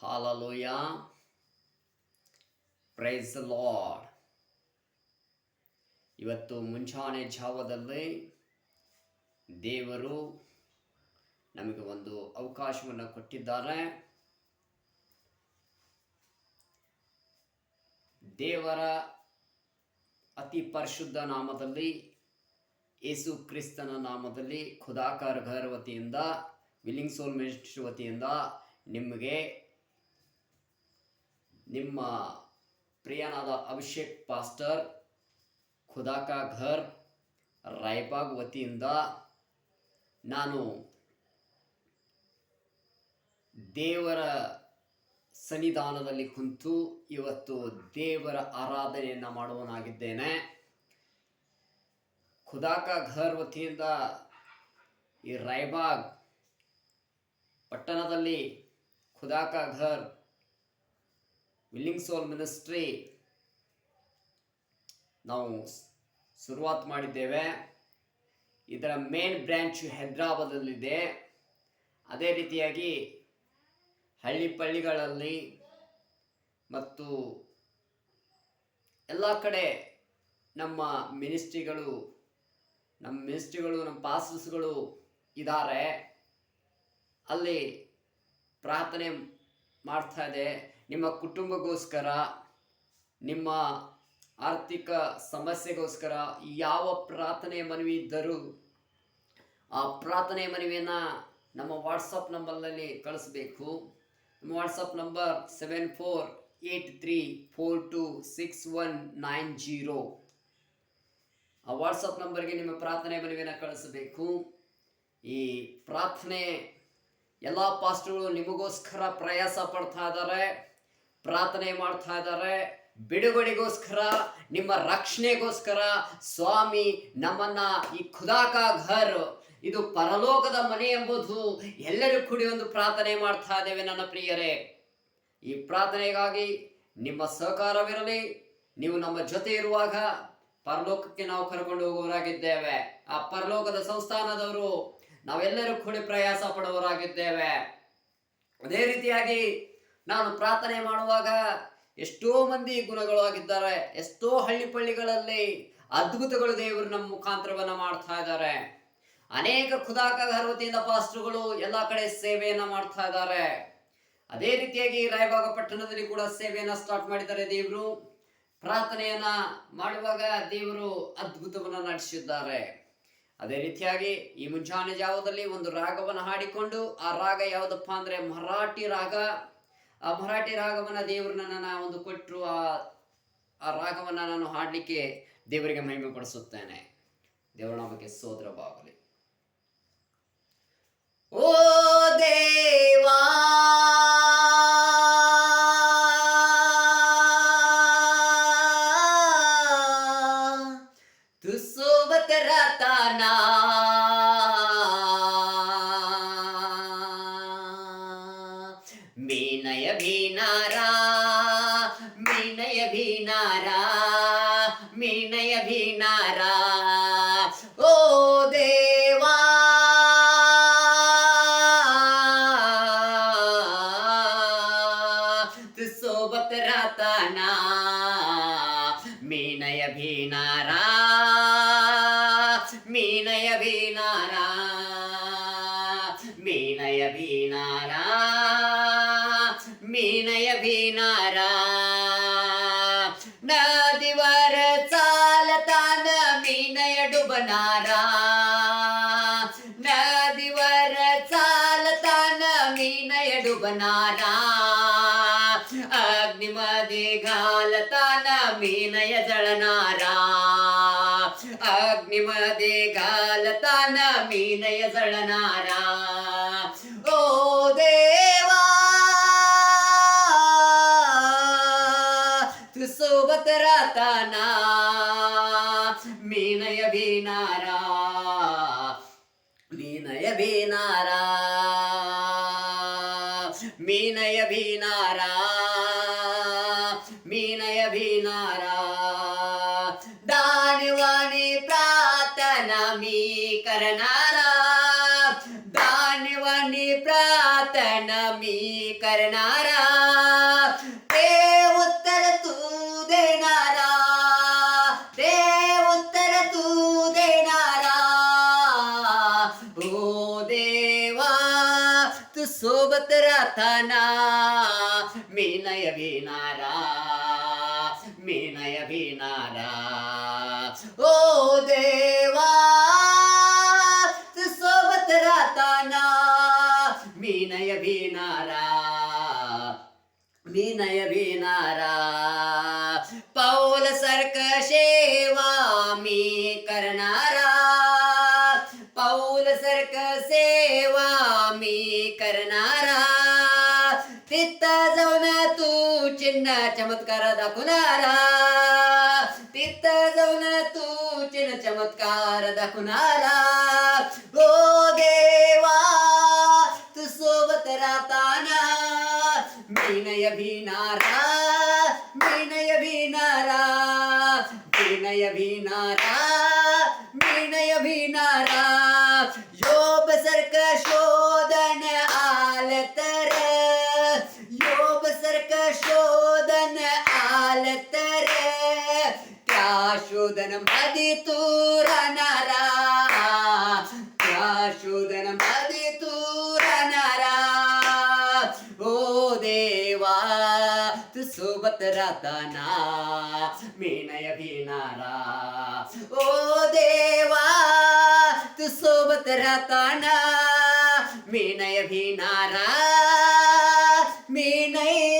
Hallelujah, praise the lord. ಇವತ್ತು ಮುಂಜಾನೆ ಜಾವದಲ್ಲಿ ದೇವರು ನಮಗೆ ಒಂದು ಅವಕಾಶವನ್ನು ಕೊಟ್ಟಿದ್ದಾರೆ. ದೇವರ ಅತಿ ಪರಿಶುದ್ಧ ನಾಮದಲ್ಲಿ, ಯೇಸು ಕ್ರಿಸ್ತನ ನಾಮದಲ್ಲಿ, ಖುದಾಕಾರ ಘರ್ ವತಿಯಿಂದ, ವಿಲ್ಲಿಂಗ್ ಸೋಲ್ ಮಿನಿಸ್ಟ್ರಿ ವತಿಯಿಂದ ನಿಮಗೆ ನಿಮ್ಮ ಪ್ರಿಯನಾದ ಅಭಿಷೇಕ್ ಪಾಸ್ಟರ್ ಖುದಾಕ ಘರ್ ರಾಯಬಾಗ್ ವತಿಯಿಂದ ನಾನು ದೇವರ ಸನ್ನಿಧಾನದಲ್ಲಿ ಕುಂತು ಇವತ್ತು ದೇವರ ಆರಾಧನೆಯನ್ನು ಮಾಡುವನಾಗಿದ್ದೇನೆ. ಖುದಾಕ ಘರ್ ವತಿಯಿಂದ ಈ ರಾಯಬಾಗ್ ಪಟ್ಟಣದಲ್ಲಿ ಖುದಾಕ ಘರ್ ವಿಲ್ಲಿಂಗ್ ಸೋಲ್ ಮಿನಿಸ್ಟ್ರಿ ನಾವು ಶುರುವಾತ್ ಮಾಡಿದ್ದೇವೆ. ಇದರ ಮೇನ್ ಬ್ರ್ಯಾಂಚ್ ಹೈದರಾಬಾದಲ್ಲಿದೆ. ಅದೇ ರೀತಿಯಾಗಿ ಹಳ್ಳಿಪಳ್ಳಿಗಳಲ್ಲಿ ಮತ್ತು ಎಲ್ಲ ಕಡೆ ನಮ್ಮ ಮಿನಿಸ್ಟ್ರಿಗಳು ನಮ್ಮ ಪಾಸ್ಟರ್ಸ್ಗಳು ಇದ್ದಾರೆ. ಅಲ್ಲಿ ಪ್ರಾರ್ಥನೆ ಮಾಡ್ತಾ ಇದೆ. ನಿಮ್ಮ ಕುಟುಂಬಕ್ಕೋಸ್ಕರ, ನಿಮ್ಮ ಆರ್ಥಿಕ ಸಮಸ್ಯೆಗೋಸ್ಕರ ಯಾವ ಪ್ರಾರ್ಥನೆ ಮನವಿ ಇದ್ದರೂ ಆ ಪ್ರಾರ್ಥನೆ ಮನವಿಯನ್ನು ನಮ್ಮ ವಾಟ್ಸಪ್ ನಂಬರ್ನಲ್ಲಿ ಕಳಿಸ್ಬೇಕು. ನಮ್ಮ ವಾಟ್ಸಪ್ ನಂಬರ್ 7483426190. ಆ ವಾಟ್ಸಪ್ ನಂಬರ್ಗೆ ನಿಮ್ಮ ಪ್ರಾರ್ಥನೆ ಮನವಿಯನ್ನು ಕಳಿಸಬೇಕು. ಈ ಪ್ರಾರ್ಥನೆ ಎಲ್ಲ ಪಾಸ್ಟರ್ಗಳು ನಿಮಗೋಸ್ಕರ ಪ್ರಯಾಸ ಪಡ್ತಾ ಇದ್ದಾರೆ, ಪ್ರಾರ್ಥನೆ ಮಾಡ್ತಾ ಇದ್ದಾರೆ. ಬಿಡುಗಡೆಗೋಸ್ಕರ, ನಿಮ್ಮ ರಕ್ಷಣೆಗೋಸ್ಕರ ಸ್ವಾಮಿ ನಮ್ಮನ್ನ ಈ ಖುದಾಕ ಘರ್, ಇದು ಪರಲೋಕದ ಮನೆ ಎಂಬುದು ಎಲ್ಲರೂ ಕೂಡಿ ಒಂದು ಪ್ರಾರ್ಥನೆ ಮಾಡ್ತಾ ಇದ್ದೇವೆ. ನನ್ನ ಪ್ರಿಯರೇ, ಈ ಪ್ರಾರ್ಥನೆಗಾಗಿ ನಿಮ್ಮ ಸಹಕಾರವಿರಲಿ. ನೀವು ನಮ್ಮ ಜೊತೆ ಇರುವಾಗ ಪರಲೋಕಕ್ಕೆ ನಾವು ಕರ್ಕೊಂಡು ಹೋಗುವವರಾಗಿದ್ದೇವೆ. ಆ ಪರಲೋಕದ ಸಂಸ್ಥಾನದವರು ನಾವೆಲ್ಲರೂ ಕೂಡಿ ಪ್ರಯಾಸ ಪಡುವವರಾಗಿದ್ದೇವೆ. ಅದೇ ರೀತಿಯಾಗಿ ನಾನು ಪ್ರಾರ್ಥನೆ ಮಾಡುವಾಗ ಎಷ್ಟೋ ಮಂದಿ ಗುಣಗಳು ಆಗಿದ್ದಾರೆ. ಎಷ್ಟೋ ಹಳ್ಳಿಪಳ್ಳಿಗಳಲ್ಲಿ ಅದ್ಭುತಗಳು ದೇವರು ನಮ್ಮ ಮುಖಾಂತರವನ್ನ ಮಾಡ್ತಾ ಇದ್ದಾರೆ. ಅನೇಕ ಖುದಾಕ ಘರ್ ವತಿಯಿಂದ ಪಾಸ್ಟರ್ಗಳು ಎಲ್ಲ ಕಡೆ ಸೇವೆಯನ್ನ ಮಾಡ್ತಾ ಇದ್ದಾರೆ. ಅದೇ ರೀತಿಯಾಗಿ ರಾಯಬಾಗ ಪಟ್ಟಣದಲ್ಲಿ ಕೂಡ ಸೇವೆಯನ್ನ ಸ್ಟಾರ್ಟ್ ಮಾಡಿದ್ದಾರೆ. ದೇವರು ಪ್ರಾರ್ಥನೆಯನ್ನ ಮಾಡುವಾಗ ದೇವರು ಅದ್ಭುತವನ್ನ ನಡೆಸಿದ್ದಾರೆ. ಅದೇ ರೀತಿಯಾಗಿ ಈ ಮುಂಜಾನೆ ಜಾವದಲ್ಲಿ ಒಂದು ರಾಗವನ್ನು ಹಾಡಿಕೊಂಡು, ಆ ರಾಗ ಯಾವುದಪ್ಪ ಅಂದ್ರೆ ಮರಾಠಿ ರಾಗ. ಆ ಮರಾಠಿ ರಾಗವನ್ನ ದೇವರು ನನ್ನ ಒಂದು ಕೊಟ್ಟರು. ಆ ರಾಗವನ್ನ ನಾನು ಹಾಡಲಿಕ್ಕೆ ದೇವರಿಗೆ ಮಹಿಮೆ ಪಡಿಸುತ್ತೇನೆ. ದೇವರ ನಾಮಕ್ಕೆ ಸ್ತೋತ್ರವಾಗಲಿ. ಓ ದೇವಾ, tu sobat ratana, मीनय भीनारा, मीनय भीनारा, मीनय भीनारा. ओ देवा, तू सोबत राहताना, मीनय भीनारा, मीनय भीनारा, मीनय भीनारा, मीनय भीनारा. नदीवर चालतान मीनय डुबनारा, नदीवर चालतान मीनय डुबनारा. अग्निमध्ये घालतान मीनय जळणारा, अग्निमध्ये घालतान मीनय जळणारा. ओ देवा, तू सोबत राहताना, मीनय भीनारा, मीनय भीनारा, मीनय भीनारा, मीनय भीनारा. दानवानी प्रार्थना मी करणारा, दानवानी प्रार्थना मी करणारा, ते उत्तर तू देणारा, ते उत्तर तू देणारा. ओ देवा तू सोबत राहताना मी नाही भिनारा, मी नाही भिनारा. ओ देवा तू सोबत राहताना मी नाही भिनारा, मी नाही भिनारा. पाऊल सारखं सेवा मी करणारा, पाऊल सारखं सेवा मी करणारा. तिथं जाऊन तू चिन्ह चमत्कार दाखवणारा, तिथं जाऊन तू चिन्ह चमत्कार दाखवणारा. ओ देवा तू सोबत राहताना मी नाही भिनारा, मी नाही भिनारा, मी नाही भिनारा, मी नाही भिनारा. योब सारखं शोधन आलं तर, योब सारखं शोधन आलं तर, त्या शोधन मध्ये तू राहणारा, त्या शोधन मध्ये तू राहणारा. ओ देवा तू सोबत राहताना मी नाही भिनारा, ओ देवा तू सोबत राहताना मी नाही भिनारा, मी नाही